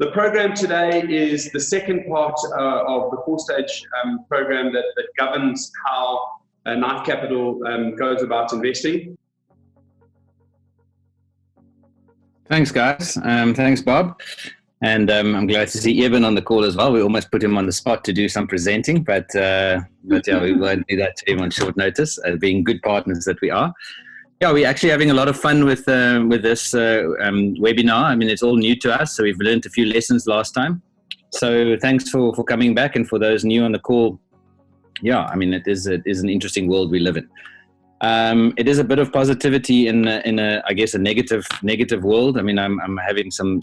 The program today is the second part of the four-stage program that governs how Knight Capital goes about investing. Thanks, guys. Thanks, Bob. And I'm glad to see Eben on the call as well. We almost put him on the spot to do some presenting, but yeah, we won't do that to him on short notice, being good partners that we are. Yeah, we're actually having a lot of fun with this webinar. I mean, it's all new to us, so we've learned a few lessons last time. So thanks for coming back, and for those new on the call, yeah, I mean, it is an interesting world we live in. It is a bit of positivity in a I guess a negative world. I mean, I'm having some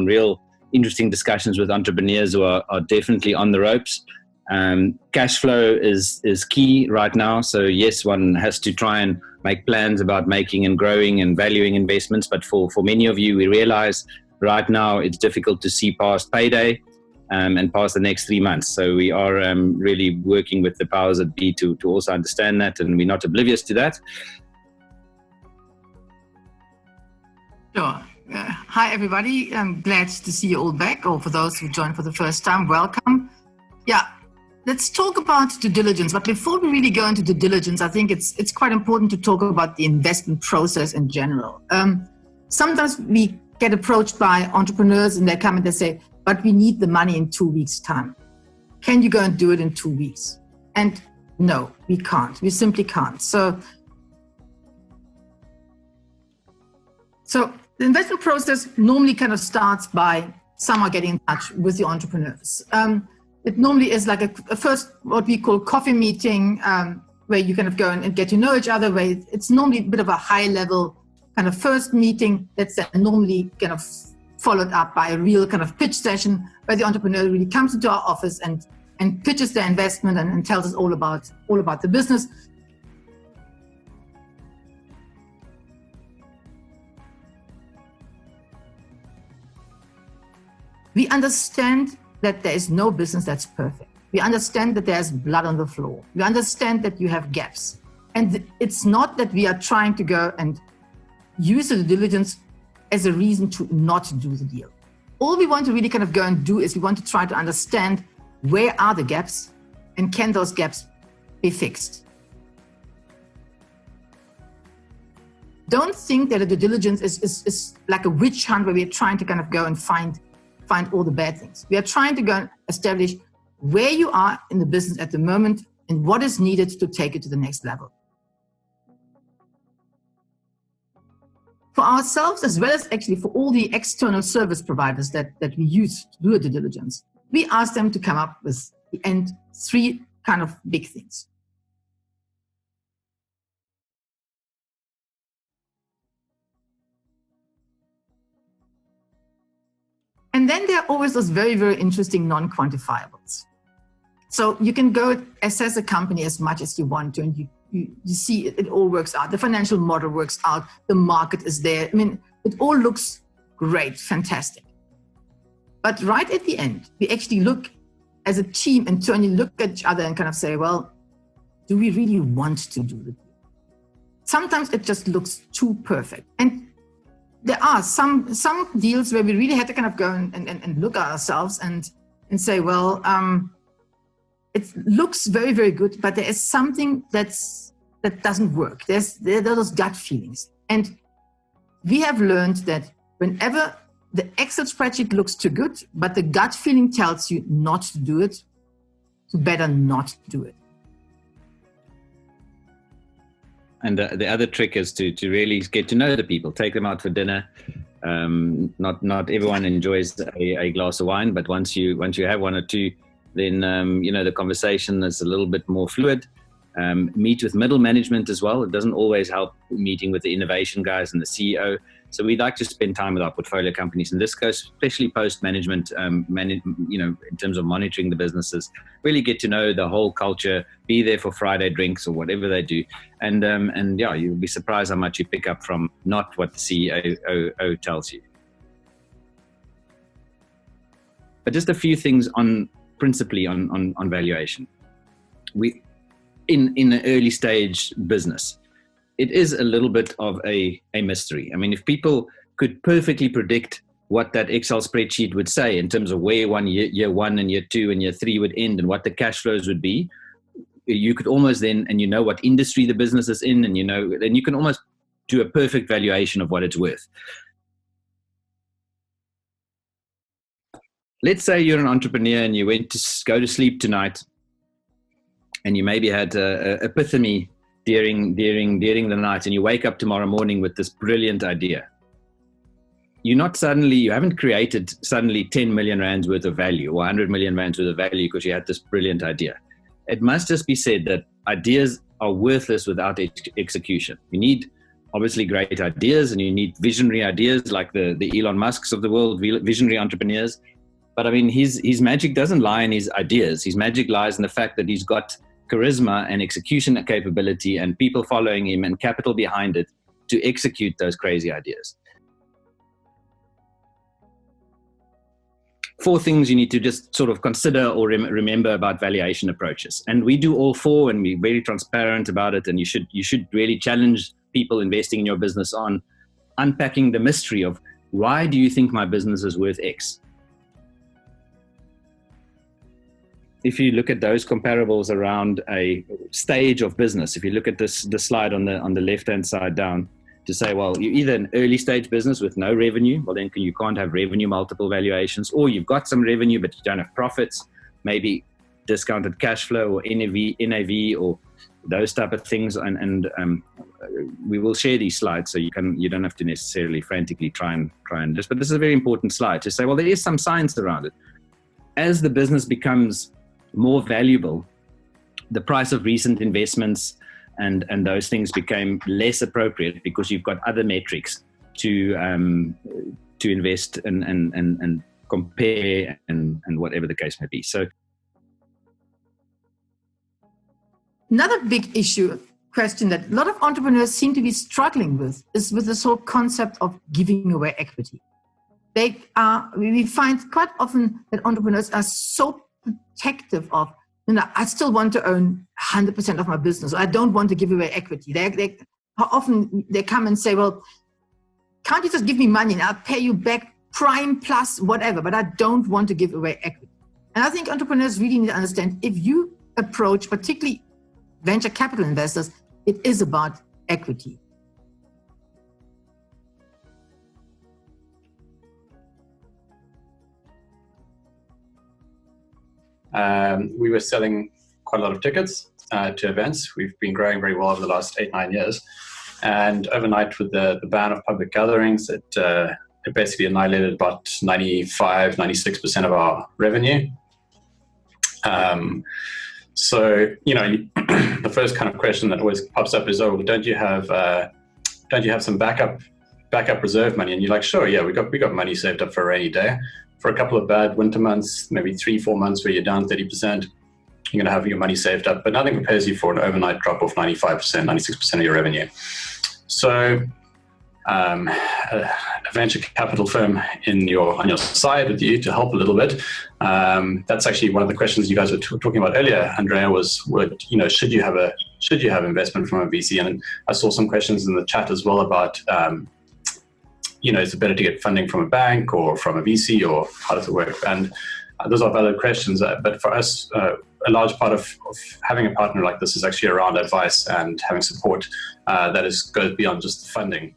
real interesting discussions with entrepreneurs who are definitely on the ropes. Cash flow is key right now. So yes, one has to try and make plans about making and growing and valuing investments. But for many of you, we realize right now it's difficult to see past payday and past the next 3 months. So we are really working with the powers that be to also understand that, and we're not oblivious to that. Sure. Hi, everybody. I'm glad to see you all back, or for those who joined for the first time, welcome. Yeah, let's talk about due diligence. But before we really go into due diligence, I think it's quite important to talk about the investment process in general. Sometimes we get approached by entrepreneurs and they come and they say, but we need the money in 2 weeks' time. Can you go and do it in 2 weeks? And no, we can't. We simply can't. So the investment process normally kind of starts by someone getting in touch with the entrepreneurs. It normally is like a first, what we call coffee meeting, where you kind of go and get to know each other, where it's normally a bit of a high level kind of first meeting that's normally kind of followed up by a real kind of pitch session where the entrepreneur really comes into our office and pitches their investment and tells us all about the business. We understand that there is no business that's perfect. We understand that there's blood on the floor. We understand that you have gaps. And it's not that we are trying to go and use the due diligence as a reason to not do the deal. All we want to really kind of go and do is we want to try to understand where are the gaps and can those gaps be fixed. Don't think that a due diligence is like a witch hunt where we're trying to kind of go and find all the bad things. We are trying to go and establish where you are in the business at the moment and what is needed to take it to the next level. For ourselves, as well as actually for all the external service providers that we use to do a due diligence, we ask them to come up with the end 3 kind of big things. And then there are always those very, very interesting non-quantifiables. So you can go assess a company as much as you want to, and you see it all works out. The financial model works out. The market is there. I mean, it all looks great, fantastic. But right at the end, we actually look as a team internally, look at each other and kind of say, well, do we really want to do the deal? Sometimes it just looks too perfect. And there are some deals where we really had to kind of go and look at ourselves and say, well, it looks very, very good, but there is something that doesn't work. There are those gut feelings. And we have learned that whenever the Excel spreadsheet looks too good, but the gut feeling tells you not to do it, you better not do it. And the other trick is to really get to know the people, take them out for dinner. Not everyone enjoys a glass of wine, but once you have one or two, then the conversation is a little bit more fluid. Meet with middle management as well. It doesn't always help meeting with the innovation guys and the CEO. So we like to spend time with our portfolio companies, and this goes especially post-management, in terms of monitoring the businesses. Really get to know the whole culture, be there for Friday drinks or whatever they do. And yeah, you'll be surprised how much you pick up from not what the CEO tells you. But just a few things principally on valuation. We in an early stage business, it is a little bit of a mystery. I mean, if people could perfectly predict what that Excel spreadsheet would say in terms of where year 1 and year 2 and year 3 would end and what the cash flows would be, you could almost then, and you know what industry the business is in, and you know, then you can almost do a perfect valuation of what it's worth. Let's say you're an entrepreneur and you went to go to sleep tonight, and you maybe had a epiphany during the night, and you wake up tomorrow morning with this brilliant idea. You haven't created suddenly 10 million rands worth of value or 100 million rands worth of value because you had this brilliant idea. It must just be said that ideas are worthless without execution. You need obviously great ideas, and you need visionary ideas like the Elon Musks of the world, visionary entrepreneurs. But I mean, his magic doesn't lie in his ideas. His magic lies in the fact that he's got charisma and execution capability and people following him and capital behind it to execute those crazy ideas. 4 things you need to just sort of consider or remember about valuation approaches. And we do all 4, and we're very transparent about it. And you should really challenge people investing in your business on unpacking the mystery of, why do you think my business is worth X? If you look at those comparables around a stage of business, if you look at the slide on the left-hand side down, to say, well, you're either an early stage business with no revenue, well then you can't have revenue multiple valuations, or you've got some revenue but you don't have profits, maybe discounted cash flow or NAV or those type of things, and we will share these slides so you don't have to necessarily frantically try and just, but this is a very important slide to say, well, there is some science around it. As the business becomes more valuable, the price of recent investments and those things became less appropriate because you've got other metrics to invest and compare and whatever the case may be. So another big question that a lot of entrepreneurs seem to be struggling with is with this whole concept of giving away equity. We find quite often that entrepreneurs are so protective of, I still want to own 100% of my business. I don't want to give away equity. How often they come and say, well, can't you just give me money and I'll pay you back prime plus whatever, but I don't want to give away equity. And I think entrepreneurs really need to understand, if you approach particularly venture capital investors, it is about equity. We were selling quite a lot of tickets to events. We've been growing very well over the last 8-9 years. And overnight, with the ban of public gatherings, it basically annihilated about 95-96% of our revenue. So, the first kind of question that always pops up is, oh, don't you have some backup reserve money? And you're like, sure, yeah, we got money saved up for a rainy day. For a couple of bad winter months, maybe 3-4 months where you're down 30%, you're going to have your money saved up, but nothing prepares you for an overnight drop of 95%, 96% of your revenue. So a venture capital firm on your side with you to help a little bit. That's actually one of the questions you guys were talking about earlier, Andrea, was should you have investment from a VC? And I saw some questions in the chat as well about is it better to get funding from a bank or from a VC, or how does it work? And those are valid questions. But for us, a large part of having a partner like this is actually around advice and having support that goes beyond just funding.